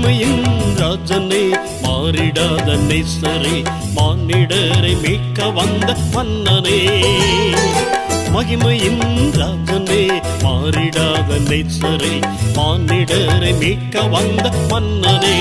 மகிமையின் ராஜனே மாறிடாத நேசரே மானிடரை மீட்க வந்த மன்னனே மகிமையின் ராஜனே மாறிடாத நேசரே மானிடரை மீட்க வந்த மன்னனே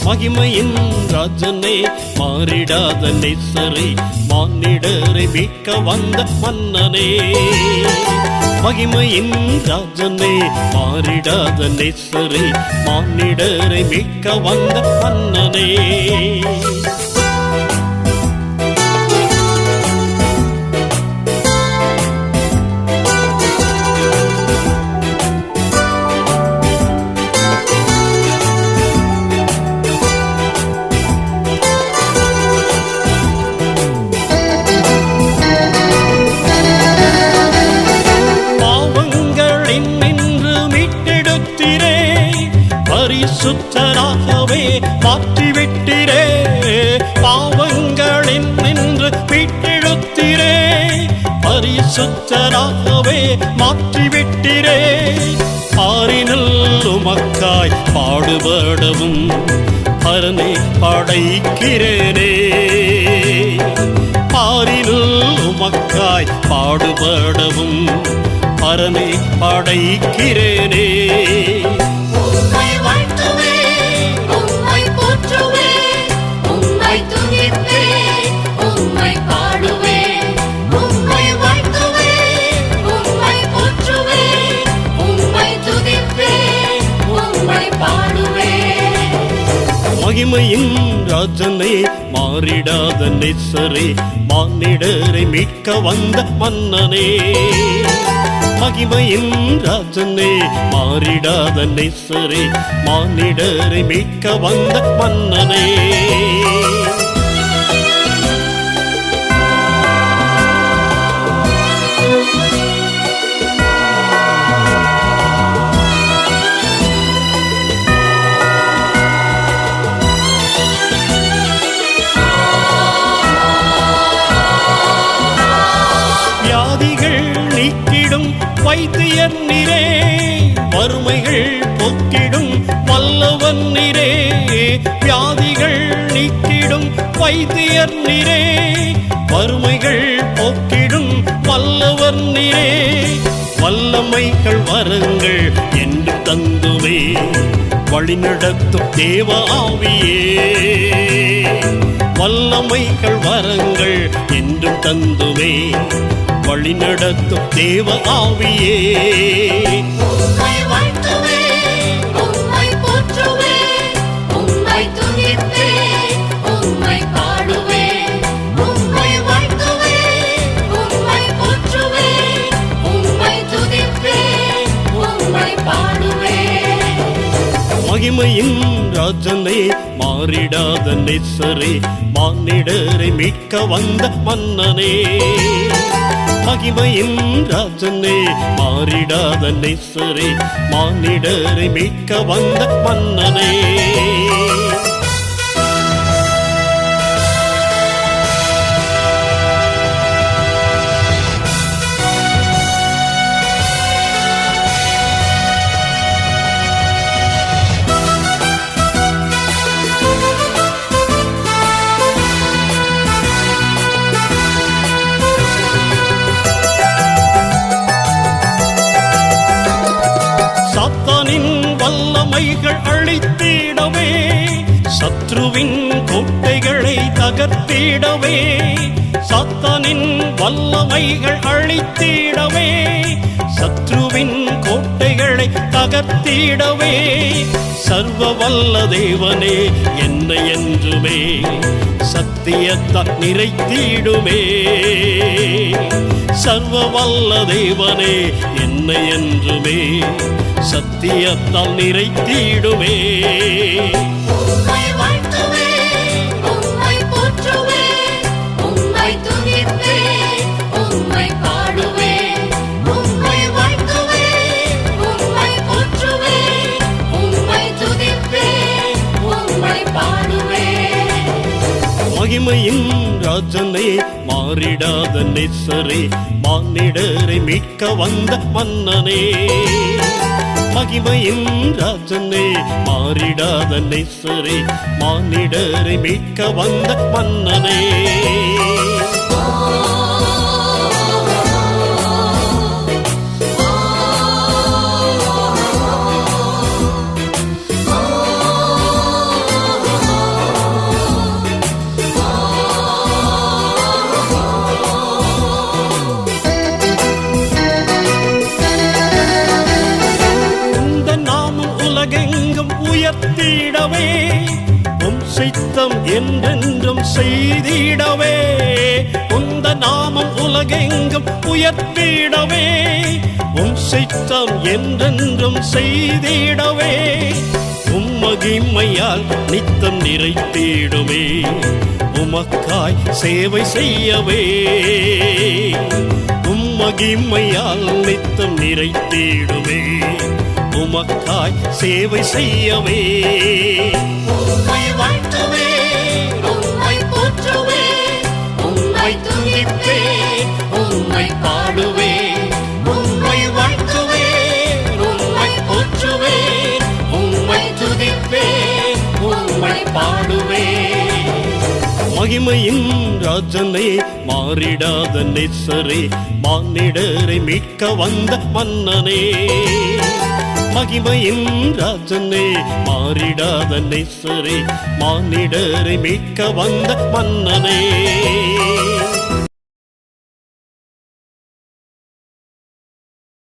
மகிமையின் ராஜனே மாறிடாத நேசரே மானிடரை மீட்க வந்த மன்னனே மகிமையின் ராஜனே மாறிடாத நேசரே மானிடரை மீட்க வந்த மன்னனே சுத்தராகவே மாற்றிவிட்டிரே பாவங்களின் நின்று மீட்டெடுத்திரே பரிசுத்தராகவே மாற்றிவிட்டிரே ஆறினல் உமக்காய் பாடுபடவும் பரனை படைக்கிறேனே ஆறினல் உமக்காய் பாடுபடவும் பரனை படைக்கிறேனே மகிமையின் ராஜனே மாறிடாத நேசரே மானிடரை மீட்க வந்த மன்னனே மகிமையின் ராஜனே மாறிடாத நேசரே மானிடரை மீட்க வந்த மன்னனே வைத்தியர் நீரே வறுமைகள் போக்கிடும் வல்லவன் நீரே வியாதிகள் நீக்கிடும் வைத்தியர் நீரே வறுமைகள் போக்கிடும் வல்லவன் நீரே வல்லமைகள் வரங்கள் என்று தந்துவே வழிநடத்தும் தேவ ஆவியே வல்லமைகள் வரங்கள் என்று தந்துவே வழிநடத்தும் தேவ ஆவியே மகிமையின் ராஜனே மாறிடாத நேசரே மானிடரை மீட்க வந்த மன்னனே மகிமையின் ராஜனே மாறிடாத நேசரே மானிடரை மீட்க வந்த மன்னனே வல்லமைகள் அழித்திடவே சத்ருவின் கோட்டைகளை தகர்த்திடவே சாத்தானின் வல்லமைகள் அழித்திடவே சத்ருவின் கோட்டைகளை தகர்த்திடவே சர்வ வல்ல தேவனே என்னை என்றுமே சத்தியத்தால் நிறைத்திடுமே சர்வ வல்ல தேவனே என்னை என்றுமே சத்தியத்தால் நிறைத்திடுமே உம்மை பாடுவே உம்மை வாழ்த்துவே உம்மை போற்றுவே மகிமையின் ராஜனே மாறிடாத நேசரே மானிடரை மீட்க வந்த மன்னனே மகிமையின் ராஜனே மாறிடாத நேசரே மானிடரை மீட்க வந்த மன்னனே உலகெங்கும் உயர்த்திடவே சித்தம் என்றென்றும் செய்திடவே உந்த நாமம் உலகெங்கும் உயர்த்திடவே சித்தம் என்றென்றும் செய்திடவே மகிமையால் நித்தம் நிறைத்திடுமே உமக்காய் சேவை செய்யவே மகிமையால் நித்தம் நிறைத்திடுமே உமக்காய் சேவை செய்யவே உம்மை வாழ்த்துவே உம்மை போற்றுவே உம்மை துதிப்பே உம்மை பாடுவே உம்மை வாழ்த்துவே உம்மை போற்றுவே உம்மை துதிப்பே உம்மை பாடுவே மகிமையின் ராஜனே மாறிடாத நேசரே மானிடரை மீட்க வந்த மன்னனே மகிமையின் ராஜனே மாறிடாத நேசரே மானிடரை மீட்க வந்த மன்னனே